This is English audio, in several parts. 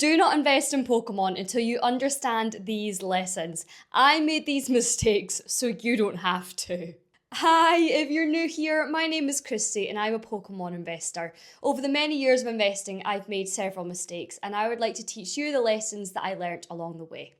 Do not invest in Pokemon until you understand these lessons. I made these mistakes, so you don't have to. Hi, if you're new here, my name is Christy and I'm a Pokemon investor. Over the many years of investing, I've made several mistakes and I would like to teach you the lessons that I learnt along the way.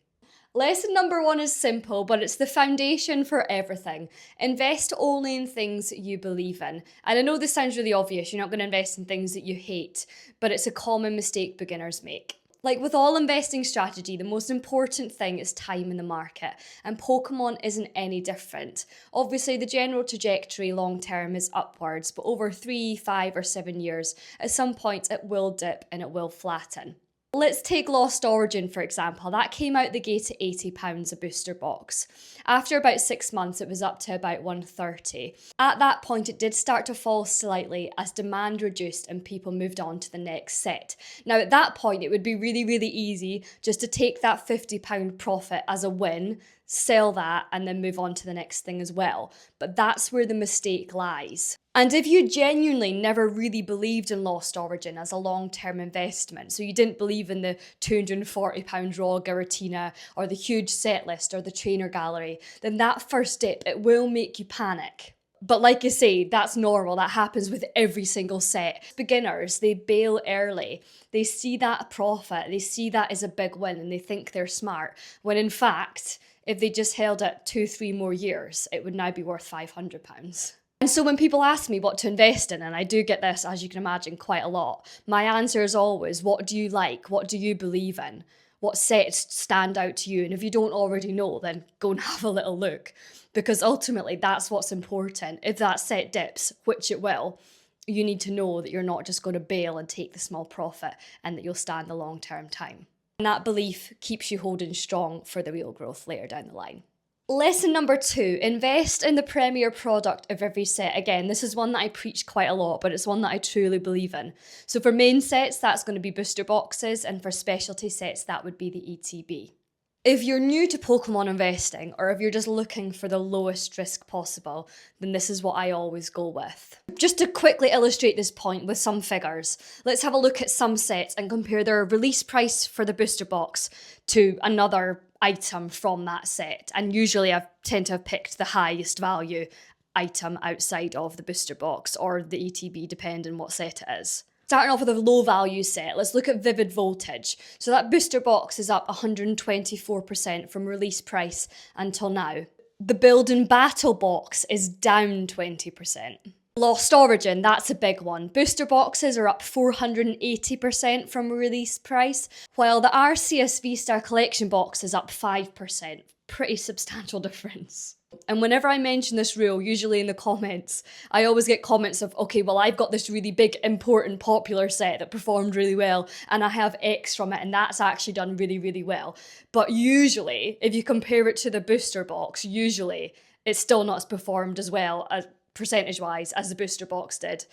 Lesson number 1 is simple, but it's the foundation for everything. Invest only in things you believe in. And I know this sounds really obvious, you're not going to invest in things that you hate, but it's a common mistake beginners make. Like with all investing strategy, the most important thing is time in the market, and Pokemon isn't any different. Obviously, the general trajectory long term is upwards, but over 3, 5 or 7 years, at some point it will dip and it will flatten. Let's take Lost Origin for example. That came out the gate at £80 a booster box. After about 6 months, it was up to about £130. At that point, it did start to fall slightly as demand reduced and people moved on to the next set. Now, at that point, it would be really, really easy just to take that £50 profit as a win, sell that, and then move on to the next thing as well. But that's where the mistake lies. And if you genuinely never really believed in Lost Origin as a long-term investment, so you didn't believe in the £240 raw Giratina or the huge set list or the trainer gallery, then that first dip, it will make you panic. But like I say, that's normal. That happens with every single set. Beginners, they bail early. They see that profit, they see that as a big win and they think they're smart. When in fact, if they just held it 2-3 more years, it would now be worth £500. And so when people ask me what to invest in, and I do get this, as you can imagine, quite a lot, my answer is always, what do you like? What do you believe in? What sets stand out to you? And if you don't already know, then go and have a little look. Because ultimately, that's what's important. If that set dips, which it will, you need to know that you're not just going to bail and take the small profit and that you'll stand the long-term time. And that belief keeps you holding strong for the real growth later down the line. Lesson number 2, invest in the premier product of every set. Again, this is one that I preach quite a lot, but it's one that I truly believe in. So for main sets, that's going to be booster boxes, and for specialty sets, that would be the ETB. If you're new to Pokemon investing, or if you're just looking for the lowest risk possible, then this is what I always go with. Just to quickly illustrate this point with some figures, let's have a look at some sets and compare their release price for the booster box to another item from that set. And usually I tend to have picked the highest value item outside of the booster box or the ETB, depending what set it is. Starting off with a low value set, let's look at Vivid Voltage. So that booster box is up 124% from release price until now. The Build and Battle box is down 20%. Lost Origin, that's a big one. Booster boxes are up 480% from release price, while the Arceus V-Star Collection box is up 5%. Pretty substantial difference. And whenever I mention this rule, usually in the comments, I always get comments of, okay, well, I've got this really big, important, popular set that performed really well, and I have X from it, and that's actually done really, really well. But usually, if you compare it to the booster box, usually it's still not performed as well as percentage-wise as the booster box did.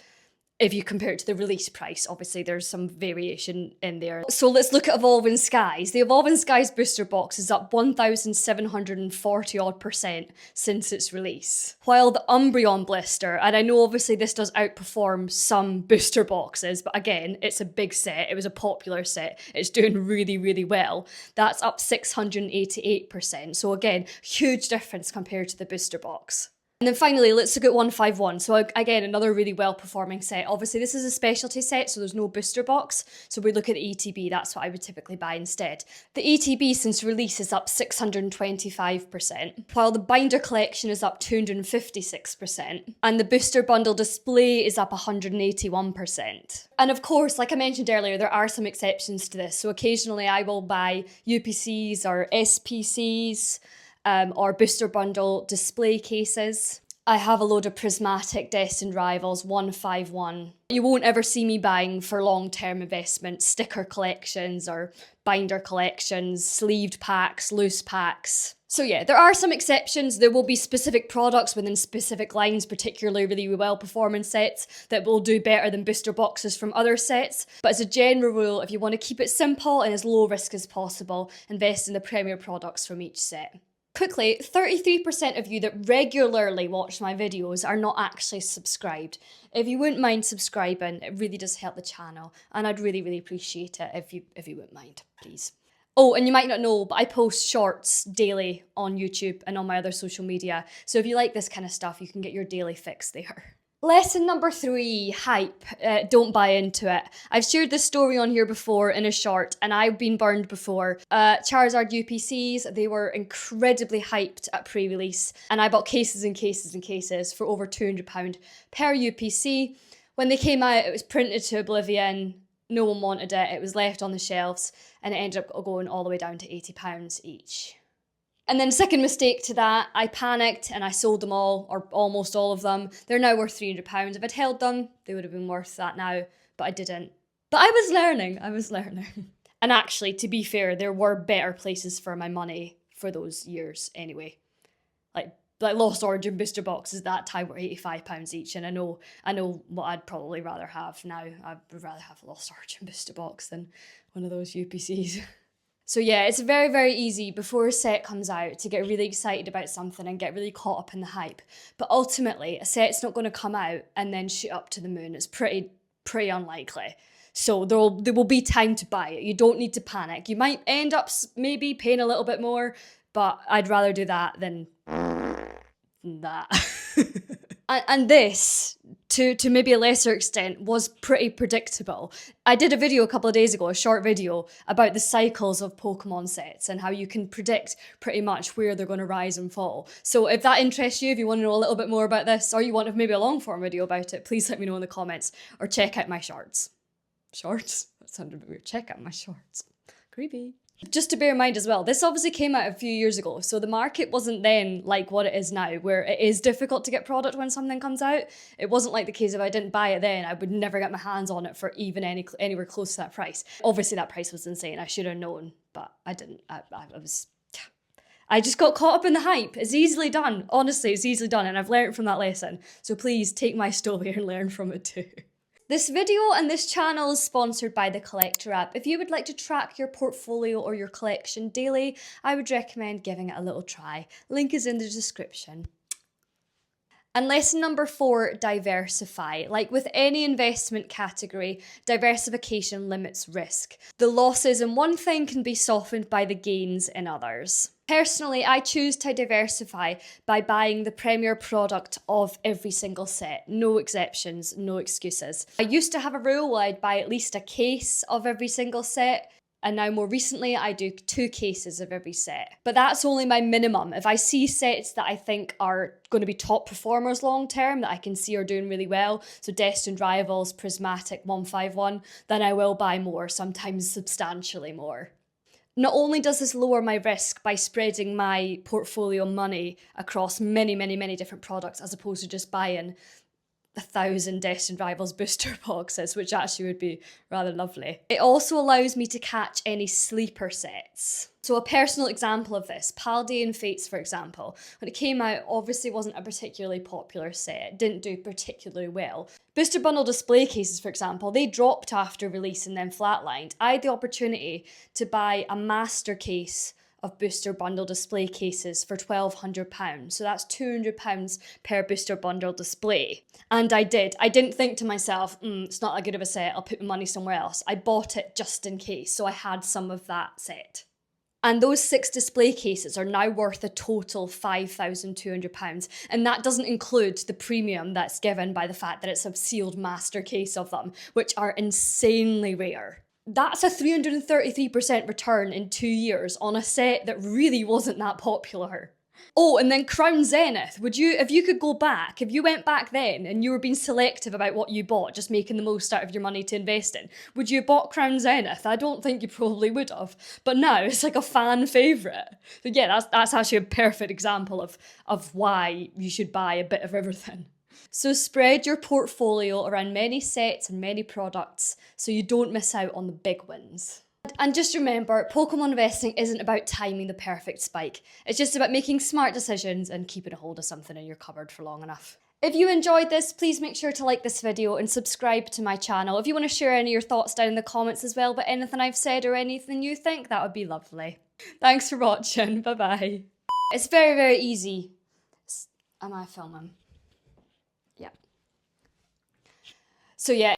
If you compare it to the release price, obviously there's some variation in there. So let's look at Evolving Skies. The Evolving Skies booster box is up 1,740 odd % since its release. While the Umbreon blister, and I know obviously this does outperform some booster boxes, but again, it's a big set, it was a popular set, it's doing really, really well. That's up 688%. So again, huge difference compared to the booster box. And then finally, let's look at 151. So again, another really well-performing set. Obviously, this is a specialty set, so there's no booster box. So we look at the ETB, that's what I would typically buy instead. The ETB since release is up 625%, while the binder collection is up 256%, and the booster bundle display is up 181%. And of course, like I mentioned earlier, there are some exceptions to this. So occasionally I will buy UPCs or SPCs, or booster bundle display cases. I have a load of prismatic Destined Rivals 151. You won't ever see me buying for long-term investment sticker collections or binder collections, sleeved packs, loose packs. So yeah, there are some exceptions. There will be specific products within specific lines, particularly really well-performing sets, that will do better than booster boxes from other sets. But as a general rule, if you want to keep it simple and as low risk as possible, invest in the premier products from each set. Quickly, 33% of you that regularly watch my videos are not actually subscribed. If you wouldn't mind subscribing, it really does help the channel, and I'd really, really appreciate it if you wouldn't mind, please. Oh, and you might not know, but I post shorts daily on YouTube and on my other social media, so if you like this kind of stuff, you can get your daily fix there. Lesson number 3, hype. Don't buy into it. I've shared this story on here before in a short, and I've been burned before. Charizard UPCs, they were incredibly hyped at pre-release, and I bought cases and cases and cases for over £200 per UPC. When they came out, it was printed to oblivion. No one wanted it. It was left on the shelves, and it ended up going all the way down to £80 each. And then second mistake to that, I panicked and I sold them all, or almost all of them. They're now worth £300. If I'd held them, they would have been worth that now, but I didn't. But I was learning. And actually, to be fair, there were better places for my money for those years anyway. Like Lost Origin booster boxes that time were £85 each, and I know what I'd probably rather have now. I would rather have a Lost Origin booster box than one of those UPCs. So yeah, it's very, very easy before a set comes out to get really excited about something and get really caught up in the hype. But ultimately, a set's not going to come out and then shoot up to the moon. It's pretty unlikely. So there will be time to buy it. You don't need to panic. You might end up maybe paying a little bit more, but I'd rather do that than that. And this, to maybe a lesser extent, was pretty predictable. I did a video a couple of days ago, a short video, about the cycles of Pokemon sets and how you can predict pretty much where they're going to rise and fall. So if that interests you, if you want to know a little bit more about this, or you want maybe a long form video about it, please let me know in the comments, or check out my shorts. Shorts? That sounded a bit weird. Check out my shorts. Creepy. Just to bear in mind as well, this obviously came out a few years ago, so the market wasn't then like what it is now, where it is difficult to get product when something comes out. It wasn't like the case if I didn't buy it then, I would never get my hands on it for even anywhere close to that price. Obviously that price was insane, I should have known, but I didn't. I just got caught up in the hype. It's easily done. Honestly, it's easily done, and I've learned from that lesson. So please take my story and learn from it too. This video and this channel is sponsored by the Collector app. If you would like to track your portfolio or your collection daily, I would recommend giving it a little try. Link is in the description. And lesson number 4, diversify. Like with any investment category, diversification limits risk. The losses in one thing can be softened by the gains in others. Personally, I choose to diversify by buying the premier product of every single set. No exceptions, no excuses. I used to have a rule where I'd buy at least a case of every single set, and now more recently I do 2 cases of every set. But that's only my minimum. If I see sets that I think are going to be top performers long term, that I can see are doing really well, so Destined Rivals, Prismatic, 151, then I will buy more, sometimes substantially more. Not only does this lower my risk by spreading my portfolio money across many, many, many different products, as opposed to just buying 1,000 Destined Rivals booster boxes, which actually would be rather lovely. It also allows me to catch any sleeper sets. So a personal example of this, Paldean Fates, for example, when it came out, obviously wasn't a particularly popular set. It didn't do particularly well. Booster bundle display cases, for example, they dropped after release and then flatlined. I had the opportunity to buy a master case of booster bundle display cases for £1,200. So that's £200 per booster bundle display. And I did. I didn't think to myself, it's not that good of a set, I'll put my money somewhere else. I bought it just in case, so I had some of that set. And those 6 display cases are now worth a total £5,200. And that doesn't include the premium that's given by the fact that it's a sealed master case of them, which are insanely rare. That's a 333% return in 2 years on a set that really wasn't that popular. Oh, and then Crown Zenith. If you could go back, if you went back then and you were being selective about what you bought, just making the most out of your money to invest in, would you have bought Crown Zenith? I don't think you probably would have. But now it's like a fan favourite. So yeah, that's actually a perfect example of why you should buy a bit of everything. So spread your portfolio around many sets and many products so you don't miss out on the big wins. And just remember, Pokemon investing isn't about timing the perfect spike. It's just about making smart decisions and keeping a hold of something in your cupboard for long enough. If you enjoyed this, please make sure to like this video and subscribe to my channel. If you want to share any of your thoughts down in the comments as well about anything I've said or anything you think, that would be lovely. Thanks for watching. Bye bye. It's very, very easy. Am I filming? Yeah. So yeah,